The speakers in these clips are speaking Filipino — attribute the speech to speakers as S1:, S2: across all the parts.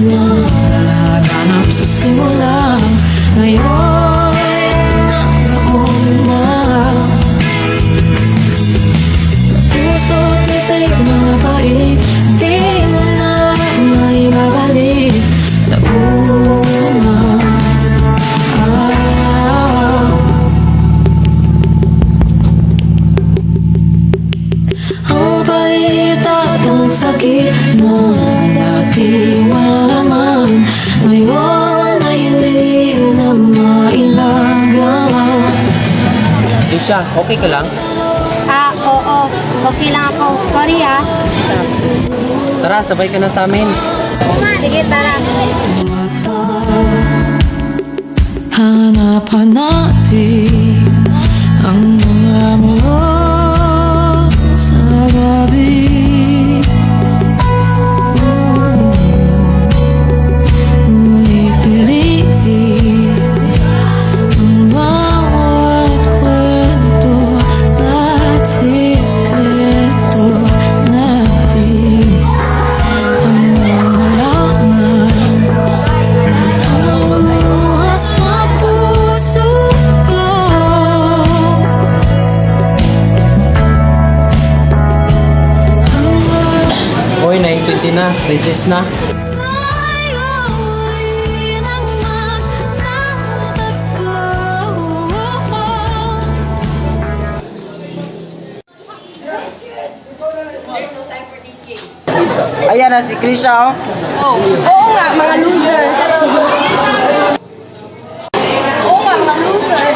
S1: Naghanap sa simula ngayon naroon na sa puso't isa'y mga bait di na maibabalik sa una. Ang bait at ang sakit na dati wala naman ngayon ay hindi na mailaga.
S2: Isha, okay ka lang?
S3: Oo. Okay lang ako. Sorry
S2: Tara, sabay ka na sa amin.
S3: Sige, tara.
S1: Hanap-hanapin ang mga mo sa gabi. Ulit-ulitin ang bawat kwento at sikreto natin hanggang malaman ang luha sa puso ko.
S2: Hoy, 9:20 na. Recess na. Ayan na si Krisha, oh.
S3: Oo nga, mga loser. Oo nga, mga loser.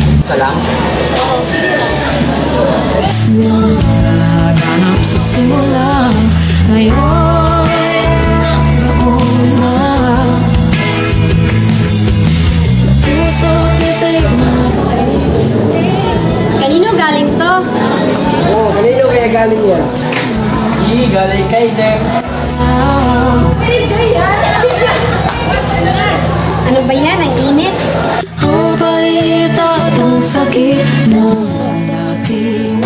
S2: Ayos ka lang?
S1: Naghanap sa simula ngayon naroon na sa puso't isa'y mga bait.
S3: Kanino galing to?
S2: Oo, kanino kaya galing yan? Galing kay Jeff.
S3: Ano ba yan? Ang init?
S1: Ang bait at ang sakit na dati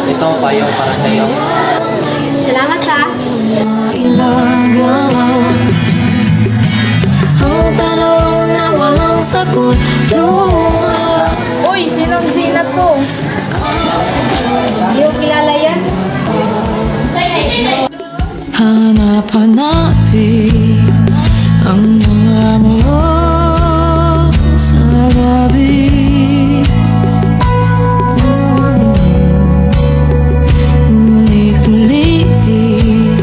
S2: Ito ang payong para sa'yo.
S3: Salamat
S1: mailaga. Ang tanong na walang sagot, luha.
S3: Uy, sinong sila to? Hindi ko kilala yan.
S1: Hanap-hanapin ang mga mo sa gabi. Ulit-ulitin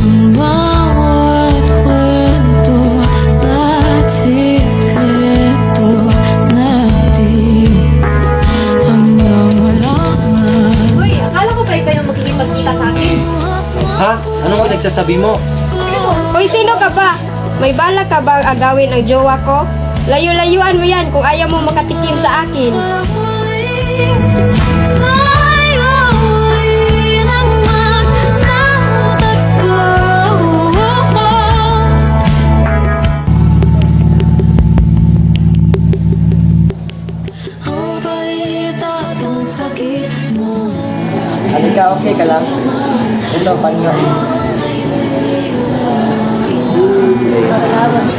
S1: ang bawat kwento at sikreto natin hanggang wala na.
S3: Uy, akala ko ba kayo magkikipagkita sa akin?
S2: Ha? Anong nagsasabi mo?
S3: Uy, sino ka ba? May balak ka ba agawin ang jowa ko? Layo-layuan mo yan kung ayaw mo makatikim sa akin.
S2: Halika, okay ka lang? Ito, panyo.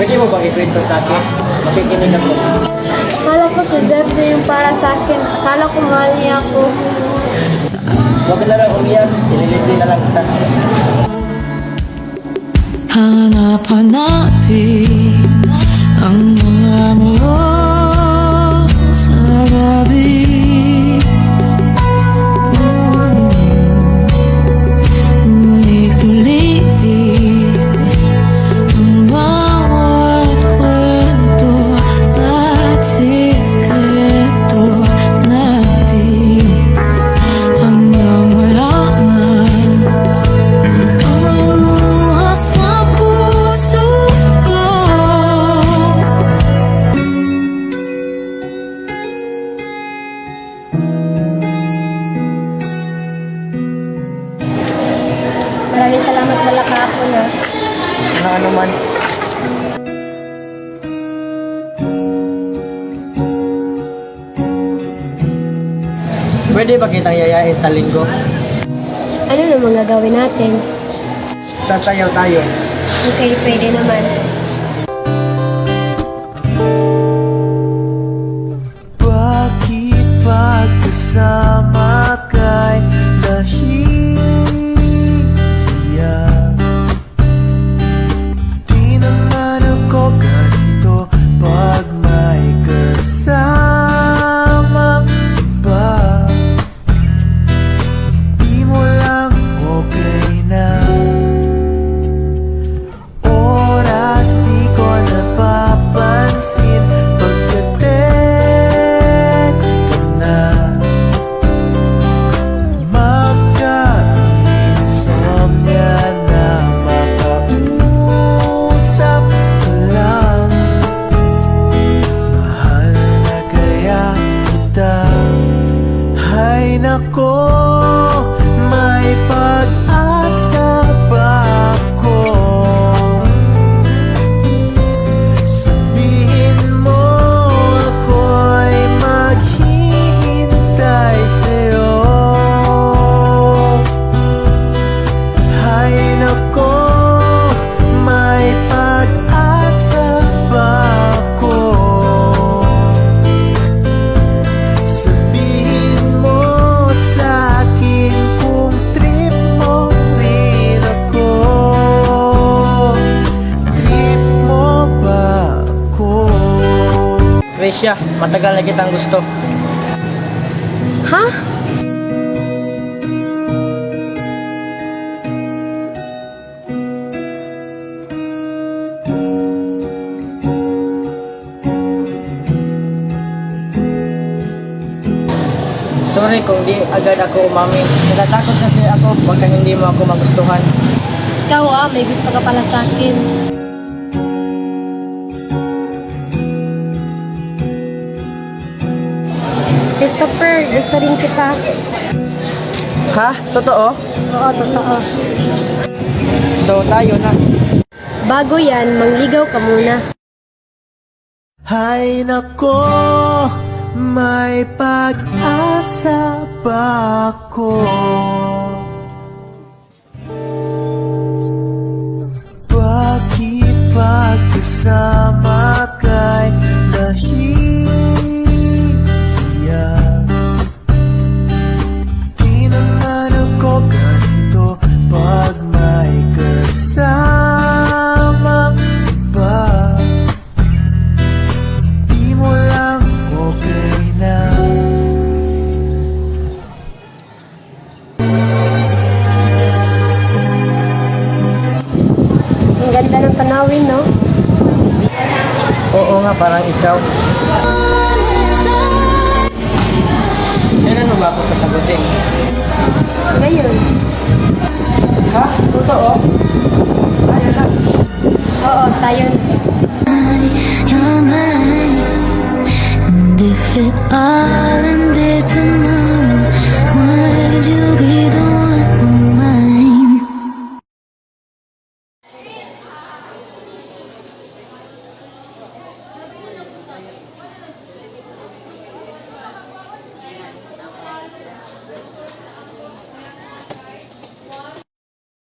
S2: Pwede mo bang ikwento sa akin? Makikinig ako.
S3: Akala ko si Jeff na yung para sa akin. Akala ko mahal niya ako.
S2: Huwag ka na lang umiyak. Ililindi na lang kita.
S1: Hanap-hanapin ang mga mo sa gabi. Ulit-ulitin ang bawat kwento at sikreto natin hanggang wala na ang luha sa puso ko.
S2: Pwede ba kitang yayain sa linggo?
S3: Ano namang gagawin natin?
S2: Sasayaw tayo.
S3: Okay, pwede naman.
S4: Bakit pagkasama kay nahihiya? Di naman ako ganito pag may kasamang iba. Di mo lang okay na. Oras di ko napapansin pagka-text ka na. Magka-insomnia na makausap ka lang. Mahal na kaya kita. Hay nako, may pag-asa ba ako? Sabihin mo ako'y maghihintay sa'yo. Hay nako, may pag-asa ba ako? Sabihin mo sa'kin kung trip mo rin ako. Trip mo ba ako?
S2: Krisha, matagal na kitang gusto.
S3: Ha?
S2: Sorry kung di agad ako umamin. Natatakot kasi ako baka hindi mo ako magustuhan.
S3: Ikaw may gusto ka pala sa akin. Christopher, gusto rin kita.
S2: Ha? Totoo?
S3: Oo, totoo.
S2: So tayo na.
S3: Bago yan, mangligaw ka muna.
S4: Hay nako, may pag-asa ba ako? Bakit pagkasama kay nahihiya? Di naman ako ganito pag may kasamang iba. Di mo lang okay na.
S3: Ang ganda ng tanawin, no?
S2: Oo nga, parang ikaw. Kailan mo ba ako sasagutin?
S3: Ngayon.
S2: Ha? Totoo?